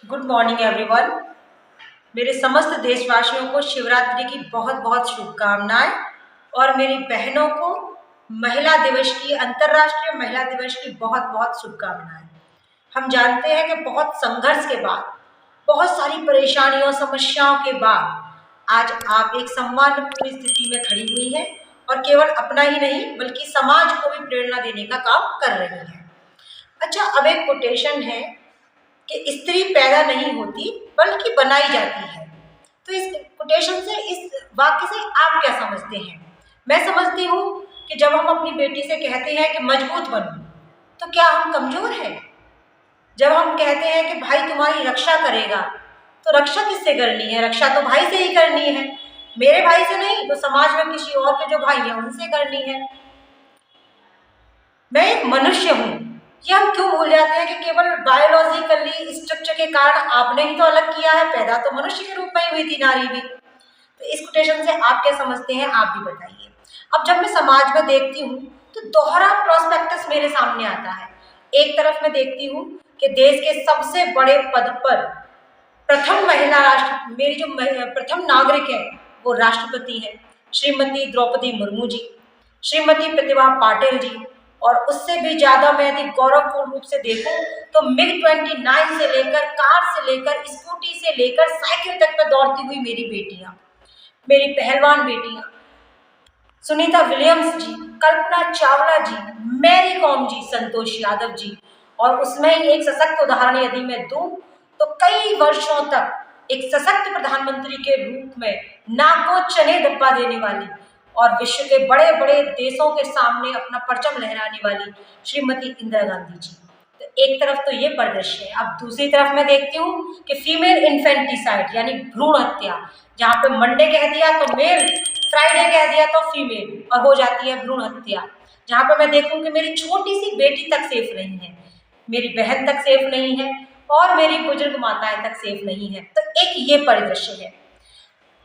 Good morning everyone. मेरे समस्त देशवासियों को शिवरात्रि की बहुत बहुत शुभकामनाएं और मेरी बहनों को अंतर्राष्ट्रीय महिला दिवस की बहुत बहुत शुभकामनाएं। हम जानते हैं कि बहुत संघर्ष के बाद, बहुत सारी परेशानियों समस्याओं के बाद आज आप एक सम्मानपूर्ण स्थिति में खड़ी हुई हैं और केवल अपना ही नहीं बल्कि समाज को भी प्रेरणा देने का काम कर रही हैं। अच्छा, अब एक कोटेशन है कि स्त्री पैदा नहीं होती बल्कि बनाई जाती है। तो इस कोटेशन से, इस वाक्य से आप क्या समझते हैं? मैं समझती हूँ कि जब हम अपनी बेटी से कहते हैं कि मजबूत बनो, तो क्या हम कमजोर हैं? जब हम कहते हैं कि भाई तुम्हारी रक्षा करेगा, तो रक्षा किससे करनी है? रक्षा तो भाई से ही करनी है। मेरे भाई से नहीं तो समाज में किसी और के जो भाई है उनसे करनी है। मैं एक मनुष्य हूँ, ये हम क्यों भूल जाते हैं कि केवल बायोलॉजिकली स्ट्रक्चर के कारण आपने ही तो अलग किया है। पैदा तो मनुष्य के रूप में ही हुई थी नारी भी। तो इस कोटेशन से आप क्या समझते हैं, आप भी बताइए। अब जब मैं समाज में देखती हूँ तो दोहरा प्रोस्पेक्टस मेरे सामने आता है। एक तरफ मैं देखती हूँ कि देश के सबसे बड़े पद पर प्रथम महिला मेरी जो प्रथम नागरिक है वो राष्ट्रपति है, श्रीमती द्रौपदी मुर्मू जी, श्रीमती प्रतिभा पाटिल जी। और उससे भी ज्यादा मैं यदि गौरवपूर्ण रूप से देखूं तो MiG-29 से लेकर, कार से लेकर, स्कूटी से लेकर साइकिल तक पर दौड़ती हुई मेरी बेटियां, मेरी पहलवान बेटियां, सुनीता विलियम्स जी, कल्पना चावला जी, मैरी कॉम जी, संतोष यादव जी। और उसमें ही एक सशक्त उदाहरण यदि मैं दूं तो कई वर्षों तक एक सशक्त प्रधानमंत्री के रूप में नाक को चने दबा देने वाली और विश्व के बड़े बड़े देशों के सामने अपना परचम लहराने वाली श्रीमती इंदिरा गांधी जी। तो एक तरफ तो ये परिदृश्य है। अब दूसरी तरफ मैं देखती हूँ कि फीमेल इन्फेंटिसाइड यानी भ्रूण हत्या, जहाँ पे मंडे कह दिया तो मेल, फ्राइडे कह दिया तो फीमेल, और हो जाती है भ्रूण हत्या। जहाँ पे मैं देखूँ कि मेरी छोटी सी बेटी तक सेफ नहीं है, मेरी बहन तक सेफ नहीं है और मेरी बुजुर्ग माताएं तक सेफ नहीं है। तो एक ये परिदृश्य है।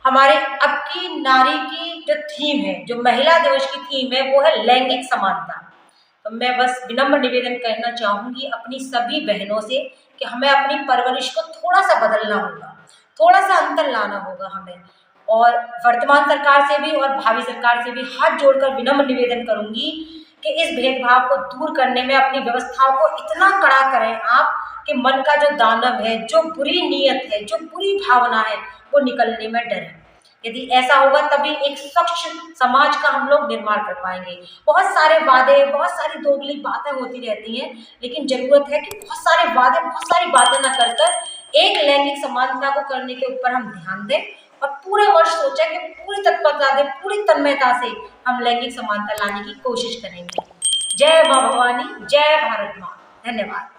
हमारे अब की नारी की जो थीम है, जो महिला दिवस की थीम है, वो है लैंगिक समानता। तो मैं बस विनम्र निवेदन करना चाहूंगी अपनी सभी बहनों से कि हमें अपनी परवरिश को थोड़ा सा बदलना होगा, थोड़ा सा अंतर लाना होगा हमें। और वर्तमान सरकार से भी और भावी सरकार से भी हाथ जोड़कर विनम्र निवेदन करूंगी कि इस भेदभाव को दूर करने में अपनी व्यवस्थाओं को इतना कड़ा करें आप कि मन का जो दानव है, जो बुरी नीयत है, जो बुरी भावना है, वो निकलने में डर है। यदि ऐसा होगा तभी एक स्वच्छ समाज का हम लोग निर्माण कर पाएंगे। बहुत सारे वादे, बहुत सारी दोगली बातें होती रहती हैं, लेकिन जरूरत है कि बहुत सारे वादे, बहुत सारी बातें न कर कर एक लैंगिक समानता को करने के ऊपर हम ध्यान दें और पूरे वर्ष सोचें कि पूरी तत्परता दें, पूरी तन्मयता से हम लैंगिक समानता लाने की कोशिश करेंगे। जय माँ भवानी, जय भारत माँ। धन्यवाद।